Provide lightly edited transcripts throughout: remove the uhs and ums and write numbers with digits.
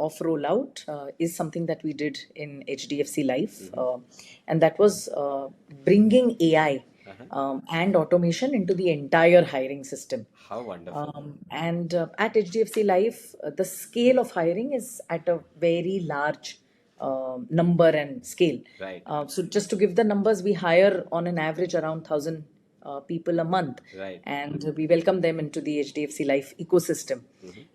of rollout is something that we did in HDFC Life, and that was bringing AI and automation into the entire hiring system. How wonderful. And at HDFC Life, the scale of hiring is at a very large number and scale. Right. So just to give the numbers, we hire on an average around 1,000 people a month, Right. and we welcome them into the HDFC Life ecosystem.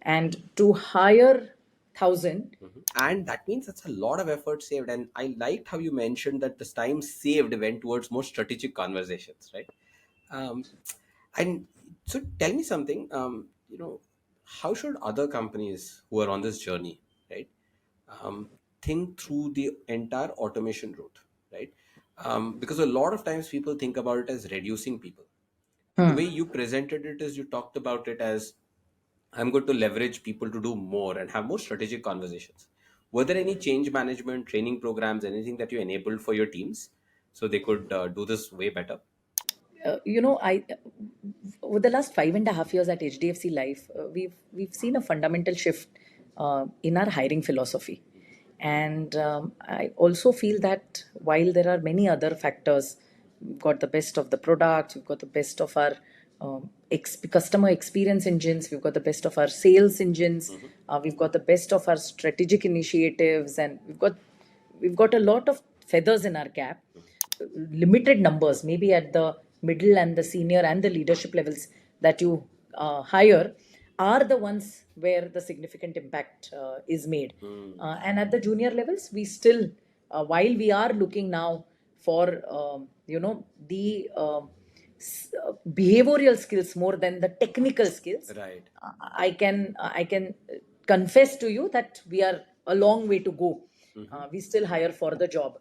And to hire 1,000, And that means that's a lot of effort saved. And I liked how you mentioned that this time saved went towards more strategic conversations, right? Um, and so tell me something, how should other companies who are on this journey, right, think through the entire automation route, right? Because a lot of times people think about it as reducing people. The way you presented it is you talked about it as I'm going to leverage people to do more and have more strategic conversations. Were there any change management, training programs, anything that you enabled for your teams so they could do this way better? I over the last 5.5 years at HDFC Life, we've seen a fundamental shift in our hiring philosophy, and I also feel that while there are many other factors, we've got the best of the products, we've got the best of our customer experience engines, we've got the best of our sales engines, we've got the best of our strategic initiatives, and we've got a lot of feathers in our cap. Limited numbers, maybe at the middle and the senior and the leadership levels that you hire, are the ones where the significant impact is made. And at the junior levels, we still, while we are looking now for, the behavioral skills more than the technical skills, Right. I can confess to you that we are a long way to go. We still hire for the job.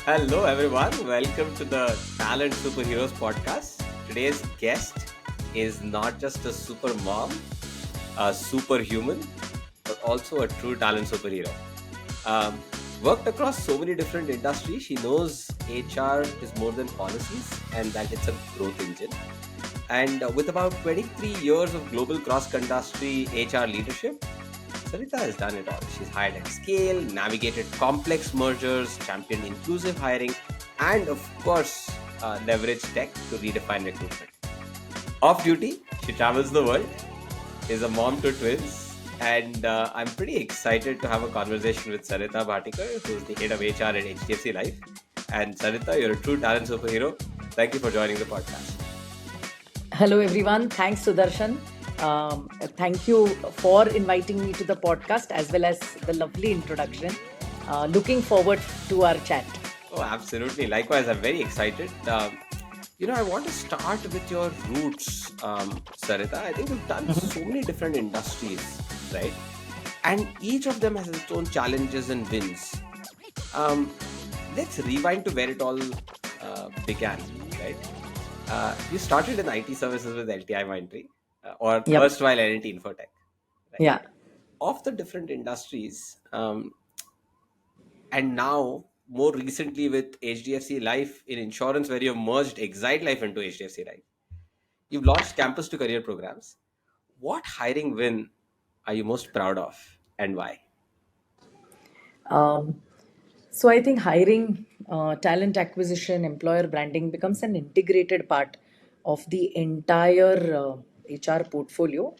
Hello, everyone. Welcome to the Talent Superheroes podcast. Today's guest is not just a super mom, a superhuman, but also a true talent superhero. Um, Worked across so many different industries, she knows HR is more than policies and that it's a growth engine. And with about 23 years of global cross-industry HR leadership, Sareeta has done it all. She's hired at scale, navigated complex mergers, championed inclusive hiring, and of course, leveraged tech to redefine recruitment. Off duty, she travels the world, is a mom to twins, and I'm pretty excited to have a conversation with Sareeta Bhatikar, who's the head of HR at HDFC Life. And Sareeta, you're a true talent superhero. Thank you for joining the podcast. Hello, everyone. Thanks, Sudarshan. Thank you for inviting me to the podcast as well as the lovely introduction. Looking forward to our chat. Oh, absolutely. Likewise, I'm very excited. I want to start with your roots, Sareeta. I think you've done so many different industries, right? And each of them has its own challenges and wins. Um, let's rewind to where it all began, right? You started in IT services with LTI Mindtree, or Yep. erstwhile L&T Infotech, right? Yeah. Of the different industries, and now more recently with HDFC Life in insurance, where you've merged Exide Life into HDFC Life. You've launched campus to career programs. What hiring win are you most proud of and why? Um, so I think hiring, talent acquisition, employer branding becomes an integrated part of the entire HR portfolio,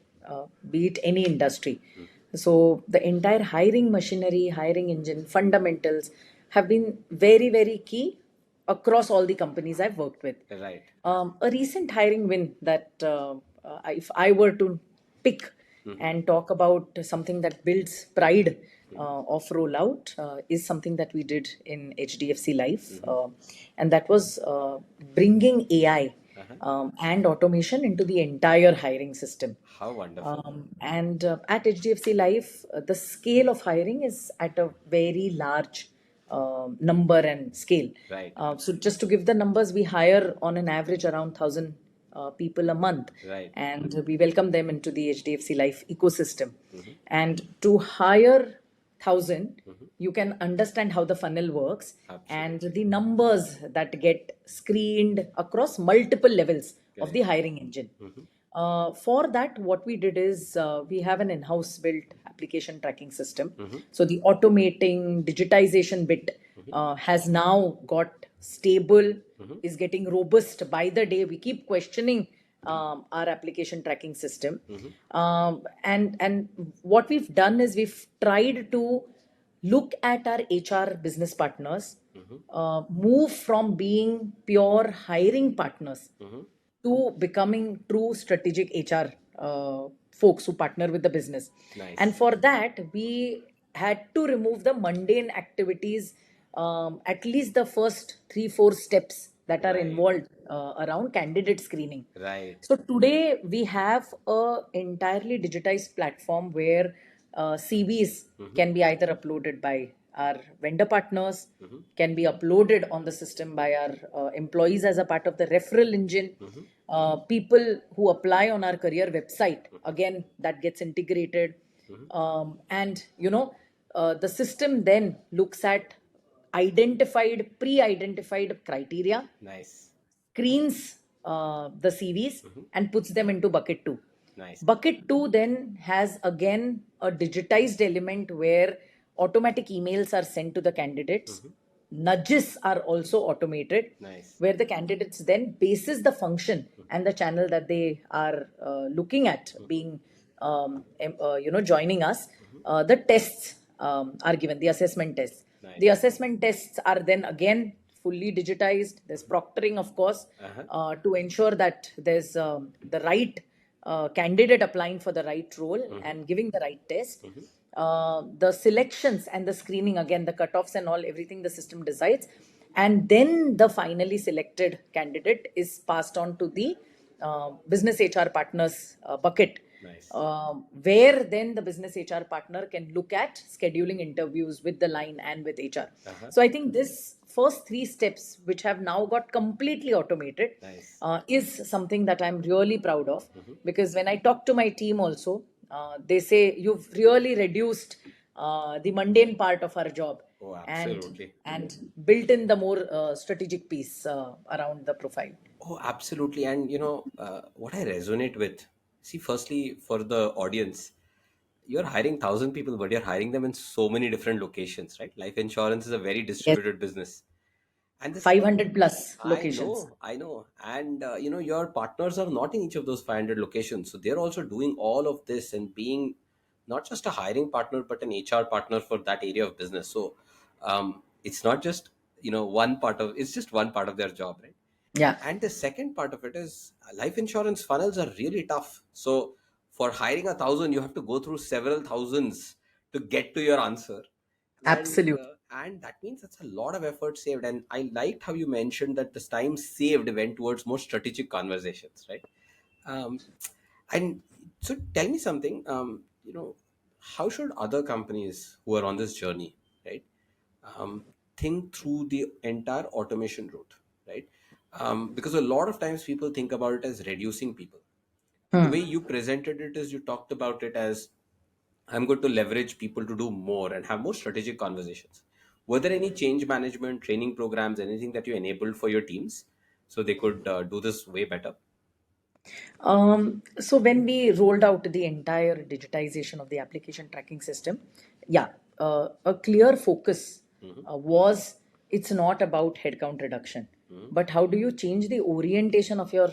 be it any industry. So the entire hiring machinery, hiring engine, fundamentals have been very, very key across all the companies I've worked with. Right. A recent hiring win that if I were to pick and talk about something that builds pride of rollout is something that we did in HDFC Life, and that was bringing AI and automation into the entire hiring system. How wonderful. And at HDFC Life, the scale of hiring is at a very large number and scale. Right. So just to give the numbers, we hire on an average around 1,000 people a month, Right. and we welcome them into the HDFC Life ecosystem. And to hire 1,000, Mhm. you can understand how the funnel works and Absolutely. the numbers that get screened across multiple levels of the Correct. hiring engine. Mhm. For that, what we did is we have an in-house built application tracking system. Mhm. So the automating, digitization bit Mhm. has now got stable, Mhm. is getting robust by the day. We keep questioning our application tracking system, Mhm. and what we've done is we've tried to look at our HR business partners, Mhm. move from being pure hiring partners Mhm. to becoming true strategic HR folks who partner with the business. And Nice. for that, we had to remove the mundane activities, at least the first three, four steps that are Right. involved around candidate screening. Right. So today we have a entirely digitized platform where CVs Mhm. can be either uploaded by our vendor partners, Mhm. can be uploaded on the system by our employees as a part of the referral engine. Mhm. People who apply on our career website, Mhm. again, that gets integrated. Mhm. And, the system then looks at pre-identified criteria, Nice. screens the CVs, Mhm. and puts them into bucket two. Nice. Bucket two then has again a digitized element where automatic emails are sent to the candidates. Mhm. Nudges are also automated, Nice. where the candidates then bases the function Mhm. and the channel that they are looking at Mhm. being, joining us. Mhm. The tests are given, the assessment tests. The Nice. assessment tests are then again fully digitized. There's Mhm. proctoring, of course, Uh-huh. to ensure that there's the right candidate applying for the right role Mhm. and giving the right test. Mhm. The selections and the screening, again, the cutoffs and all, everything the system decides. And then the finally selected candidate is passed on to the business HR partners bucket, Nice. where then the business HR partner can look at scheduling interviews with the line and with HR. Uh-huh. So I think this first three steps, which have now got completely automated, Nice. is something that I'm really proud of. Mhm. Because when I talk to my team also, they say you've really reduced the mundane part of our job Oh, and absolutely. built in the more strategic piece around the profile. Oh, absolutely. And what I resonate with, see, firstly, for the audience, you're hiring 1,000 people, but you're hiring them in so many different locations, right? Life insurance is a very Yes, distributed business. And this, 500 plus I locations. know, I know. And, your partners are not in each of those 500 locations. So they're also doing all of this and being not just a hiring partner, but an HR partner for that area of business. So it's not just, it's just one part of their job, right? Yeah, And the second part of it is life insurance funnels are really tough. So for hiring 1,000, you have to go through several thousands to get to your answer, absolutely. and that means that's a lot of effort saved. And I liked how you mentioned that this time saved went towards more strategic conversations, right? Um, and so tell me something. How should other companies who are on this journey, right, think through the entire automation route, right? Because a lot of times people think about it as reducing people, and the way Hmm. you presented it is you talked about it as I'm going to leverage people to do more and have more strategic conversations. Were there any change management training programs, anything that you enabled for your teams so they could do this way better? So when we rolled out the entire digitization of the application tracking system, yeah, a clear focus Hmm. was it's not about headcount reduction, Hmm. but how do you change the orientation of your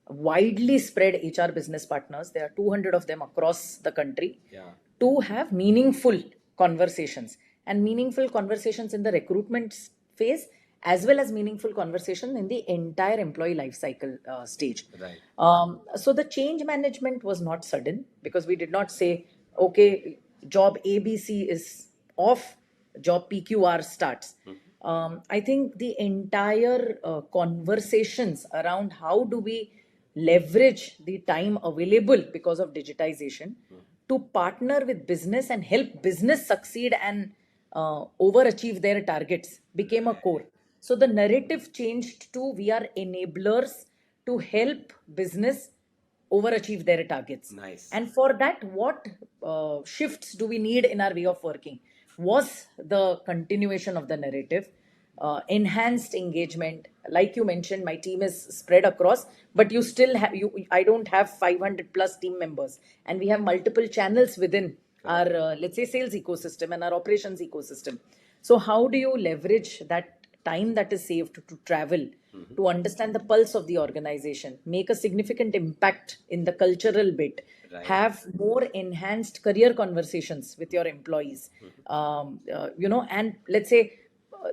widely spread HR business partners? There are 200 of them across the country Yeah. to have meaningful conversations, and meaningful conversations in the recruitment phase, as well as meaningful conversation in the entire employee life cycle stage. Right. So the change management was not sudden, because we did not say, okay, job ABC is off, job PQR starts. Hmm. I think the entire conversations around how do we leverage the time available because of digitization to partner with business and help business succeed and overachieve their targets became a core. So the narrative changed to we are enablers to help business overachieve their targets. Nice. And for that, what shifts do we need in our way of working? was the continuation of the narrative. Enhanced engagement, like you mentioned, my team is spread across, but you still have you. I don't have 500 plus team members, and we have multiple channels within our let's say sales ecosystem and our operations ecosystem. So how do you leverage that time that is saved to travel, to understand the pulse of the organization, make a significant impact in the cultural bit, Right. have more enhanced career conversations with your employees, and let's say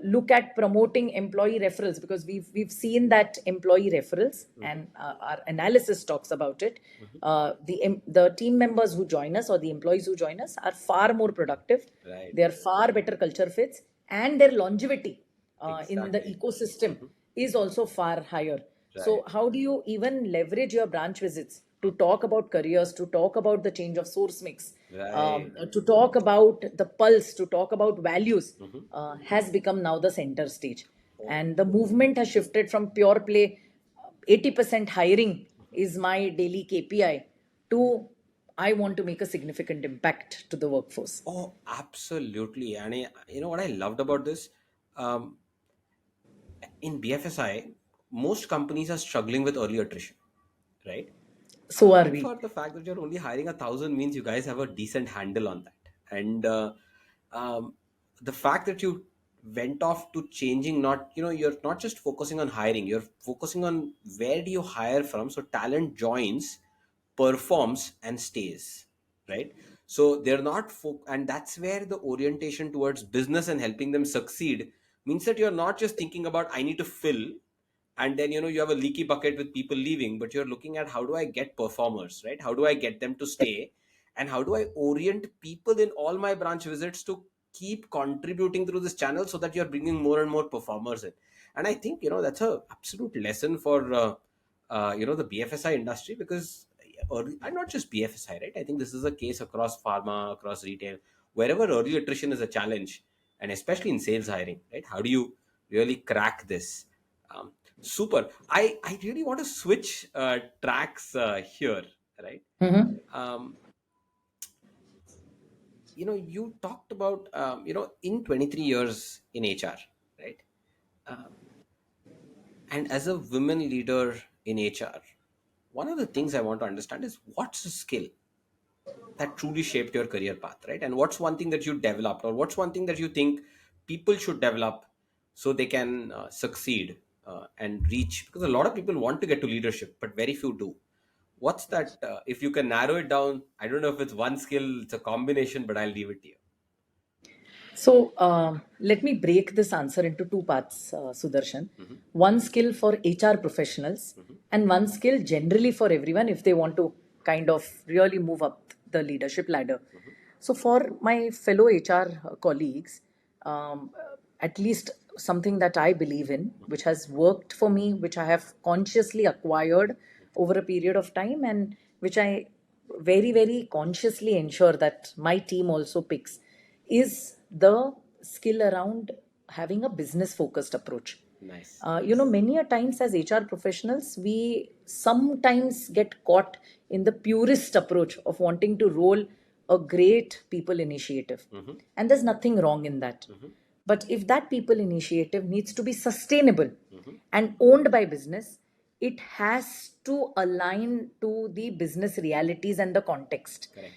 look at promoting employee referrals, because we've seen that employee referrals, and our analysis talks about it. The team members who join us, or the employees who join us, are far more productive. Right. They are far better culture fits, and their longevity in the Exactly. ecosystem is also far higher. Right. So, how do you even leverage your branch visits to talk about careers, to talk about the change of source mix, Right. to talk about the pulse, to talk about values, has become now the center stage. And the movement has shifted from pure play, 80% hiring is my daily KPI, to I want to make a significant impact to the workforce. Oh, absolutely. And you know what I loved about this? Um, in BFSI, most companies are struggling with early attrition, right? So are But we. for the fact that you're only hiring 1,000 means you guys have a decent handle on that. And um, the fact that you went off to changing, not, you're not just focusing on hiring, you're focusing on where do you hire from. So talent joins, performs, and stays, right? So they're not, and that's where the orientation towards business and helping them succeed means that you're not just thinking about, I need to fill, and then you have a leaky bucket with people leaving, but you're looking at how do I get performers, right? How do I get them to stay, and how do I orient people in all my branch visits to keep contributing through this channel so that you're bringing more and more performers in. And I think that's a absolute lesson for the BFSI industry, because and not just BFSI, right? I think this is a case across pharma, across retail, wherever early attrition is a challenge, and especially in sales hiring, right? How do you really crack this? um, Super. I really want to switch tracks here, right? Mhm. um, you talked about in 23 years in HR, right? um, and as a women leader in HR, one of the things I want to understand is what's a skill that truly shaped your career path, right? And what's one thing that you developed, or what's one thing that you think people should develop so they can succeed and reach, because a lot of people want to get to leadership but very few do. What's that? If you can narrow it down, I don't know if it's one skill, it's a combination, but I'll leave it to you. So let me break this answer into two parts, Sudarshan. One skill for HR professionals, and one skill generally for everyone if they want to kind of really move up the leadership ladder. So for my fellow HR colleagues, um, at least something that I believe in, which has worked for me, which I have consciously acquired over a period of time, and which I very, very consciously ensure that my team also picks, is the skill around having a business focused approach. Nice. Many a times as HR professionals, we sometimes get caught in the purist approach of wanting to roll a great people initiative. And there's nothing wrong in that. But if that people initiative needs to be sustainable and owned by business, it has to align to the business realities and the context. Correct.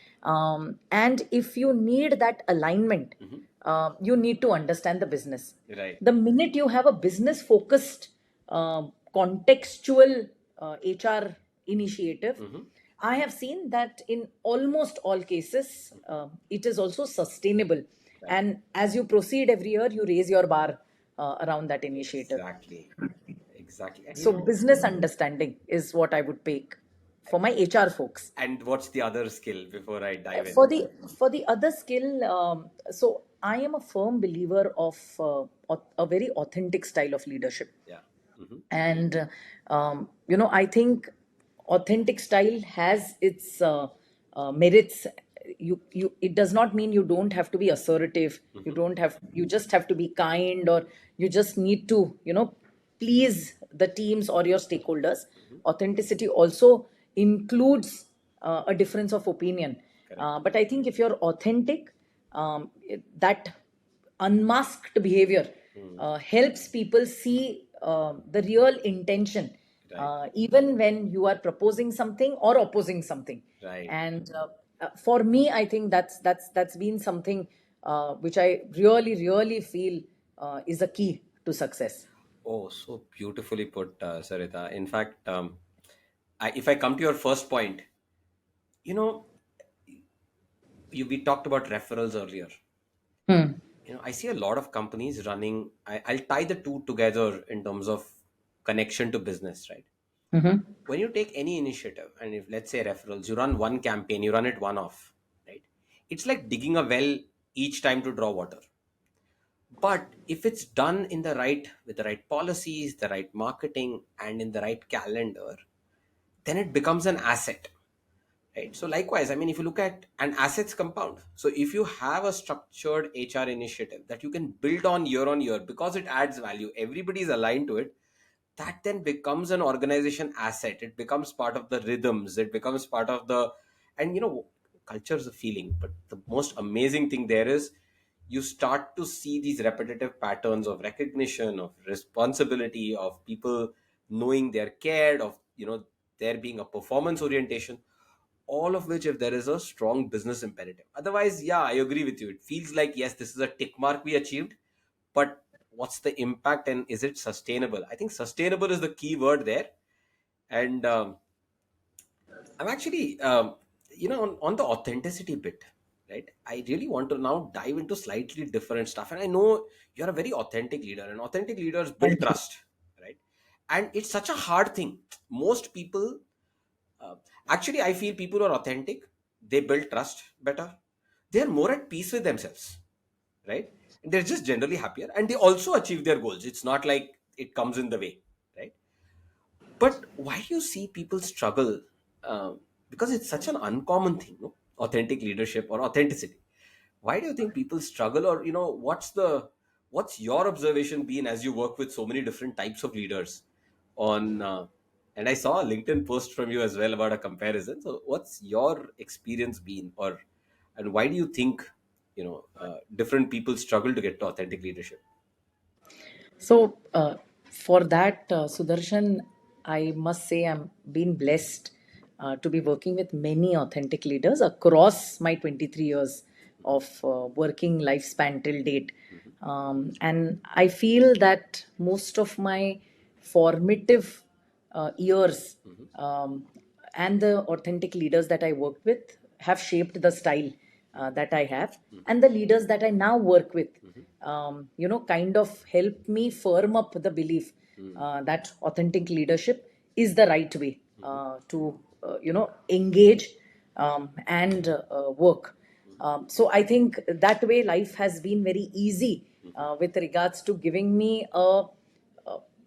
And if you need that alignment, you need to understand the business. Right. The minute you have a business focused, contextual HR initiative, I have seen that in almost all cases, it is also sustainable. Right. And as you proceed every year, you raise your bar around that initiative. Exactly. Exactly. So, business understanding is what I would pick for my HR folks. And what's the other skill before I dive in? For the other skill, so I am a firm believer of a very authentic style of leadership. Yeah. Hmm. And I think authentic style has its merits. You It does not mean you don't have to be assertive. You just have to be kind, or you just need to please the teams or your stakeholders. Authenticity also includes a difference of opinion. Correct. But I think if you're authentic, that unmasked behavior Hmm. helps people see the real intention, Right. even when you are proposing something or opposing something. Right. And for me, I think that's been something which I really, really feel is a key to success. Oh, so beautifully put, Sarita. In fact, if I come to your first point, you know, we talked about referrals earlier. Hmm. I see a lot of companies running. I'll tie the two together in terms of connection to business, right? Mm-hmm. When you take any initiative, and if let's say referrals, you run one campaign, you run it one off, right? It's like digging a well each time to draw water. But if it's done in the right, with the right policies, the right marketing, and in the right calendar, then it becomes an asset, right? So likewise, I mean, if you look at, and assets compound, so if you have a structured HR initiative that you can build on year because it adds value, everybody is aligned to it, that then becomes an organization asset. It becomes part of the rhythms, it becomes part of the, and culture is a feeling, but the most amazing thing there is you start to see these repetitive patterns of recognition, of responsibility, of people knowing they're cared, of there being a performance orientation, all of which, if there is a strong business imperative. Otherwise, yeah, I agree with you, it feels like, yes, this is a tick mark we achieved, but what's the impact, and is it sustainable? I think sustainable is the key word there. And I'm actually on the authenticity bit, right? I really want to now dive into slightly different stuff, and I know you're a very authentic leader, and authentic leaders build Thank you. trust, right? And it's such a hard thing. Most people, uh, actually, I feel people who are authentic, they build trust better, they're more at peace with themselves, right? They're just generally happier, and they also achieve their goals. It's not like it comes in the way, right? But why do you see people struggle? Because it's such an uncommon thing, no? Authentic leadership or authenticity. Why do you think people struggle, or what's your observation been as you work with so many different types of leaders? On And I saw a LinkedIn post from you as well about a comparison. So what's your experience been, or and why do you think different people struggle to get to authentic leadership? So, for that, Sudarshan, I must say I'm been blessed to be working with many authentic leaders across my 23 years of working lifespan till date. And I feel that most of my formative years Hmm. and the authentic leaders that I worked with have shaped the style that I have. And the leaders that I now work with, kind of help me firm up the belief that authentic leadership is the right way to, engage and work. So I think that way life has been very easy with regards to giving me a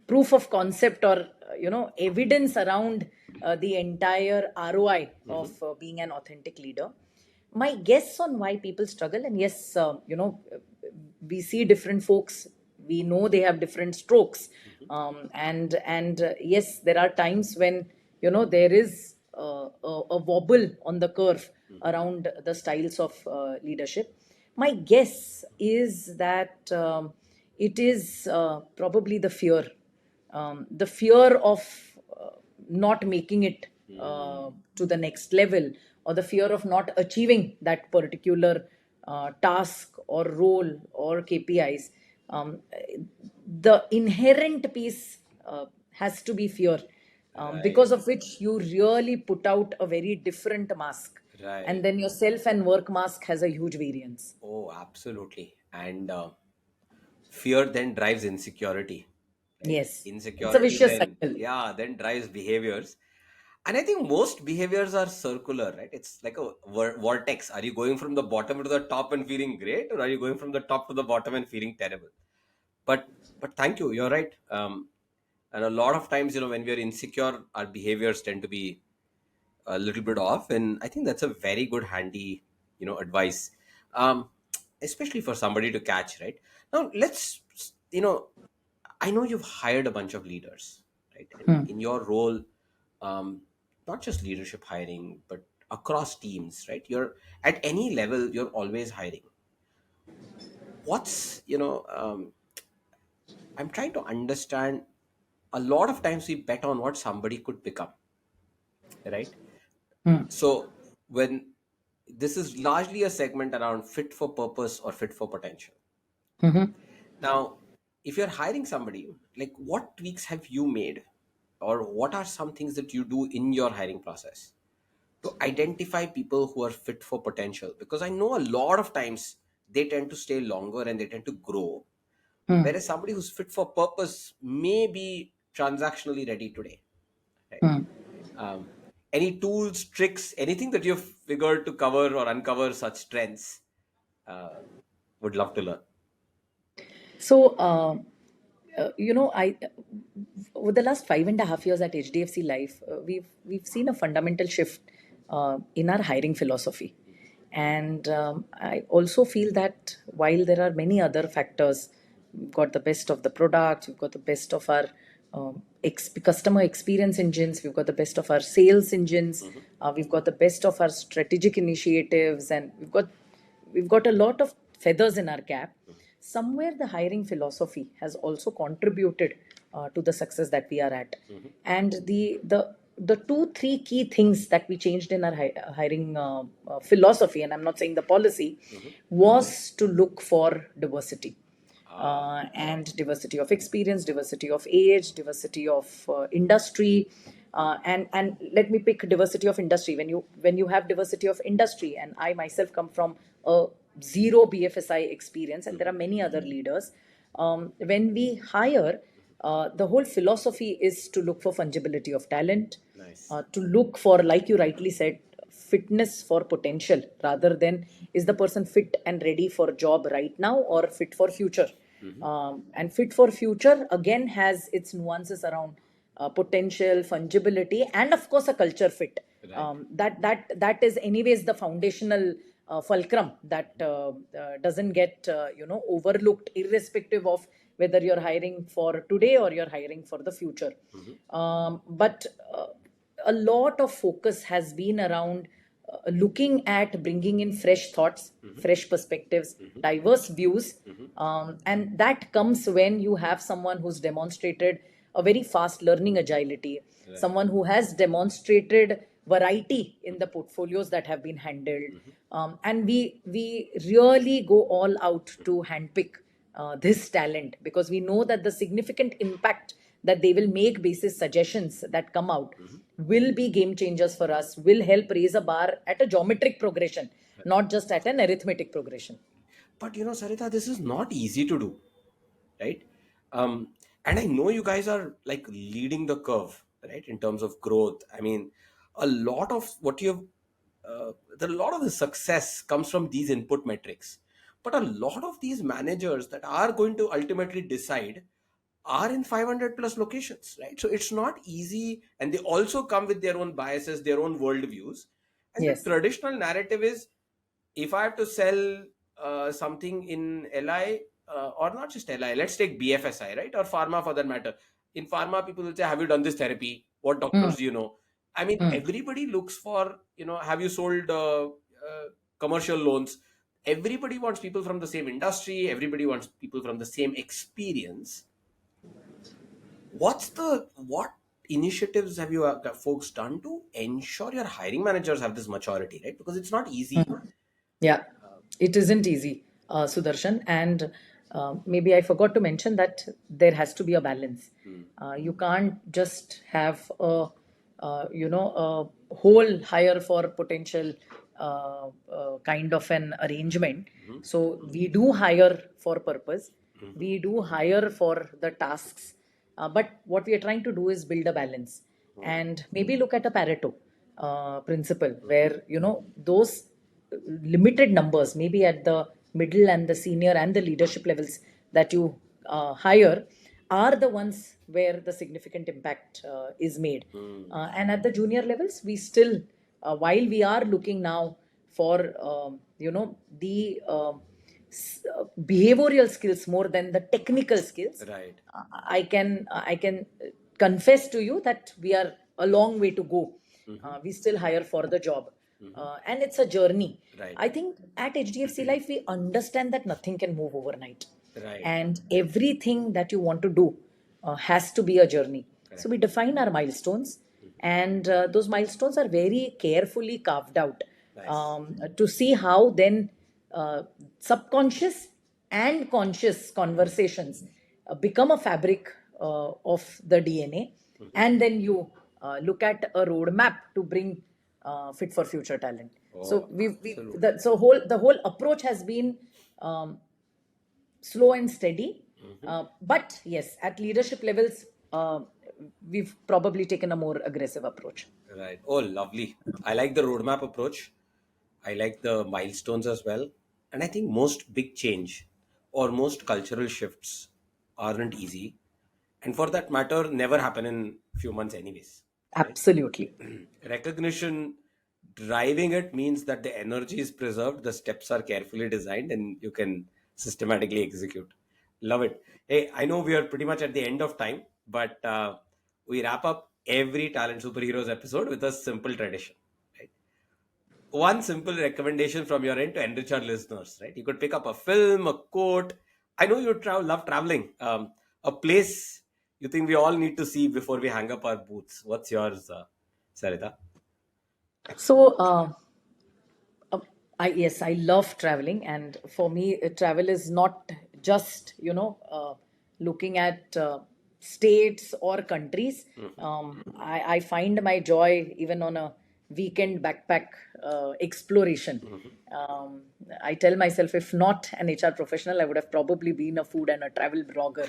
proof of concept or evidence around the entire ROI of being an authentic leader. My guess on why people struggle, and yes, we see different folks, we know they have different strokes, and yes, there are times when there is a wobble on the curve around the styles of leadership. My guess is that it is probably the fear of not making it to the next level, or the fear of not achieving that particular task or role or KPIs. Um, the inherent piece has to be fear, Right. because of which you really put out a very different mask, and Right. then your self and work mask has a huge variance. Oh, absolutely. And fear then drives insecurity, right? Yes, it's a Insecurity vicious then, cycle. yeah, then drives behaviors. And I think most behaviors are circular, right? It's like a vortex. Are you going from the bottom to the top and feeling great, or are you going from the top to the bottom and feeling terrible? But thank you, you're right. And a lot of times, when we are insecure, our behaviors tend to be a little bit off, and I think that's a very good handy advice, um, especially for somebody to catch, right? Now let's, I know you've hired a bunch of leaders, right? And Hmm. in your role, um, not just leadership hiring, but across teams, right? You're at any level, you're always hiring. What's I'm trying to understand. A lot of times we bet on what somebody could become, right? Hmm. So when this is largely a segment around fit for purpose or fit for potential. Mhm. Now, if you're hiring somebody, like what tweaks have you made, or what are some things that you do in your hiring process to identify people who are fit for potential? Because I know a lot of times they tend to stay longer and they tend to grow, Hmm. whereas somebody who's fit for purpose may be transactionally ready today, right? Hmm. um, any tools, tricks, anything that you've figured to cover or uncover such trends? Would love to learn. So, I over the last 5.5 years at HDFC Life, we've seen a fundamental shift in our hiring philosophy, and I also feel that while there are many other factors, we've got the best of the products, we've got the best of our customer experience engines, we've got the best of our sales engines, Mhm. we've got the best of our strategic initiatives, and we've got a lot of feathers in our cap. Somewhere the hiring philosophy has also contributed to the success that we are at. Mhm. And the two three key things that we changed in our hiring philosophy, and I'm not saying the policy, Mhm. was to look for diversity, Ah. and diversity of experience, diversity of age, diversity of industry, and let me pick diversity of industry. When you have diversity of industry, and I myself come from a zero BFSI experience, and there are Mhm. many other leaders. When we hire, the whole philosophy is to look for fungibility of talent, Nice. to look for, like you rightly said, fitness for potential, rather than is the person fit and ready for job right now or fit for future. Mhm. And fit for future again has its nuances around potential, fungibility, and of course a culture fit. Right. That is anyways the foundational fulcrum that doesn't get overlooked, irrespective of whether you're hiring for today or you're hiring for the future. Mhm. But a lot of focus has been around looking at bringing in fresh thoughts, Mhm. fresh perspectives, Mhm. diverse views. Mhm. And that comes when you have someone who's demonstrated a very fast learning agility, Right. someone who has demonstrated variety in the portfolios that have been handled. Mhm. And we really go all out to handpick this talent, because we know that the significant impact that they will make basis suggestions that come out Mhm. will be game changers for us, will help raise a bar at a geometric progression, not just at an arithmetic progression. But Sarita, this is not easy to do, right? And I know you guys are like leading the curve, right, in terms of growth. I mean, a lot of what you've a lot of the success comes from these input metrics. But a lot of these managers that are going to ultimately decide are in 500 plus locations, right? So it's not easy, and they also come with their own biases, their own worldviews. And the Yes. traditional narrative is, if I have to sell something in LI, or not just LI, let's take BFSI, right? Or pharma for that matter. In pharma, people will say, have you done this therapy? What Hmm. doctors do you know? I mean, Hmm. everybody looks for, have you sold commercial loans? Everybody wants people from the same industry. Everybody wants people from the same experience. What initiatives have you folks done to ensure your hiring managers have this maturity, right? Because it's not easy. Yeah, it isn't easy, Sudarshan. And maybe I forgot to mention that there has to be a balance. Hmm. You can't just have a whole hire for potential kind of an arrangement. Mhm. So we do hire for purpose. Mhm. We do hire for the tasks. But what we are trying to do is build a balance, Hmm. and maybe look at a Pareto principle, Mhm. where those limited numbers, maybe at the middle and the senior and the leadership levels that you hire, are the ones where the significant impact is made. Hmm. And at the junior levels, we still, while we are looking now for the behavioral skills more than the technical skills, Right. I can confess to you that we are a long way to go. Mhm. We still hire for the job. and it's a journey. Right. I think at HDFC Life, we understand that nothing can move overnight, Right. and everything that you want to do has to be a journey. So Correct. we define our milestones, and those milestones are very carefully carved out Nice. to see how then subconscious and conscious conversations become a fabric of the DNA, and then you look at a roadmap to bring fit for future talent. So Oh, the, absolutely. the whole approach has been um, slow and steady. But yes, at leadership levels, we've probably taken a more aggressive approach. Right. Oh, lovely. I like the roadmap approach. I like the milestones as well. And I think most big change or most cultural shifts aren't easy. And for that matter, never happen in few months anyways. Right? Absolutely. Recognition driving it means that the energy is preserved, the steps are carefully designed, and you can systematically execute. Love it. Hey, I know we are pretty much at the end of time, but we wrap up every Talent Superheroes episode with a simple tradition. Right? One simple recommendation from your end to enrich our listeners. Right? You could pick up a film, a quote. I know you love traveling. A place you think we all need to see before we hang up our boots. What's yours, Sarita? So, yes, I love traveling, and for me, travel is not just looking at states or countries. I find my joy even on a weekend backpack exploration. Um, I tell myself, if not an HR professional, I would have probably been a food and a travel blogger.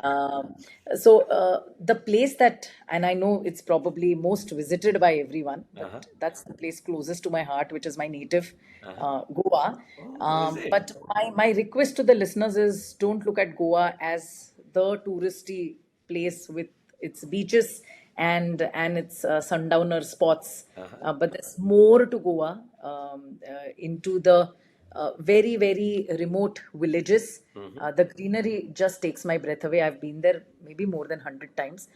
Um, the place that, and I know it's probably most visited by everyone, Uh-huh. but that's the place closest to my heart, which is my native Uh-huh. Goa. Oh, is it? But my request to the listeners is don't look at Goa as the touristy place with its beaches and its sundowner spots. Uh-huh. But there's more to Goa, into the very, very remote villages. Mm-hmm. The greenery just takes my breath away. I've been there maybe more than 100 times,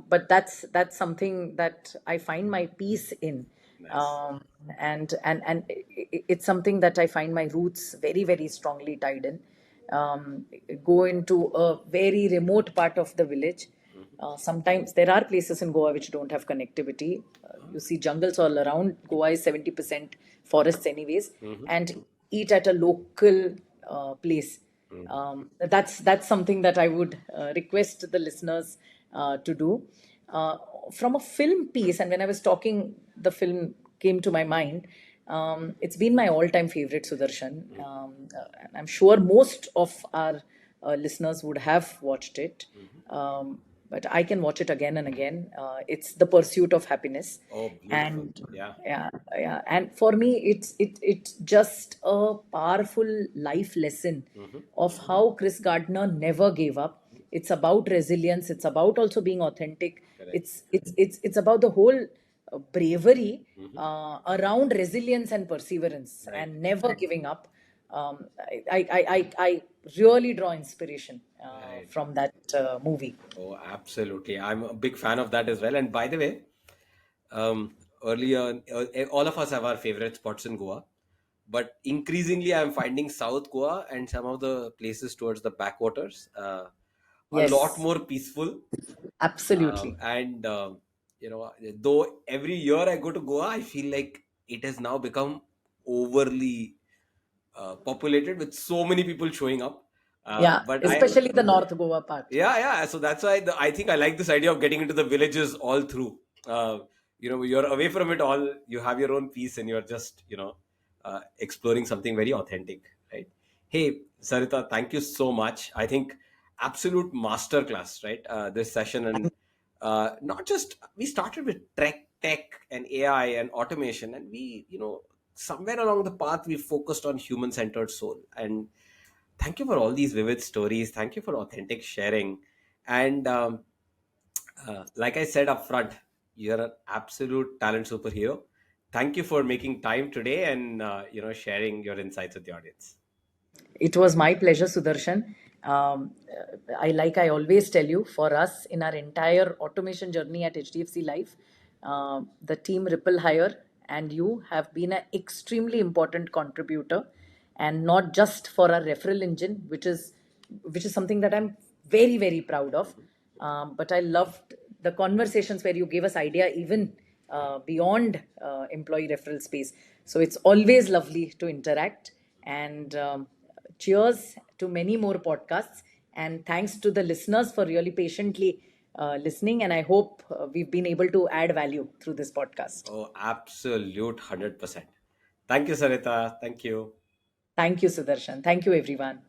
but that's something that I find my peace in, Nice. um, and it's something that I find my roots very, very strongly tied in. Go into a very remote part of the village. Sometimes there are places in Goa which don't have connectivity. You see jungles all around. Goa is 70% forests, anyways, Mm-hmm. and eat at a local place. That's something that I would request the listeners to do. Uh, from a film piece, and when I was talking, the film came to my mind. It's been my all-time favorite, Sudarshan. And I'm sure most of our listeners would have watched it. But I can watch it again and again. It's The Pursuit of Happiness, Oh, beautiful. and Yeah. yeah, and for me, it's just a powerful life lesson Mm-hmm. of how Chris Gardner never gave up. It's about resilience. It's about also being authentic. Correct. It's about the whole bravery Mm-hmm. around resilience and perseverance Right. and never giving up. I really draw inspiration Right. from that movie. Oh, absolutely. I'm a big fan of that as well. And by the way, earlier, all of us have our favorite spots in Goa, but increasingly, I'm finding South Goa and some of the places towards the backwaters a lot Yes, more peaceful. absolutely. And though every year I go to Goa, I feel like it has now become overly populated with so many people showing up. Yeah, But I especially the North Goa part. Yeah, yeah. So that's why I think I like this idea of getting into the villages all through. You're away from it all. You have your own peace, and you're just exploring something very authentic, right? Hey, Sarita, thank you so much. I think absolute masterclass, right? This session, and not just we started with tech and AI and automation, and somewhere along the path we focused on human centered soul. And thank you for all these vivid stories. Thank you for authentic sharing. And like I said up front, you're an absolute talent superhero. Thank you for making time today and sharing your insights with the audience. It was my pleasure, Sudarshan. I always tell you, for us in our entire automation journey at HDFC Life, the team Ripple Hire and you have been an extremely important contributor, and not just for our referral engine, which is something that I'm very very proud of. But I loved the conversations where you gave us idea even beyond employee referral space. So it's always lovely to interact, and cheers to many more podcasts. And thanks to the listeners for really patiently listening. And I hope we've been able to add value through this podcast. Oh, absolute 100%. Thank you, Sarita. Thank you. Thank you, Sudarshan. Thank you, everyone.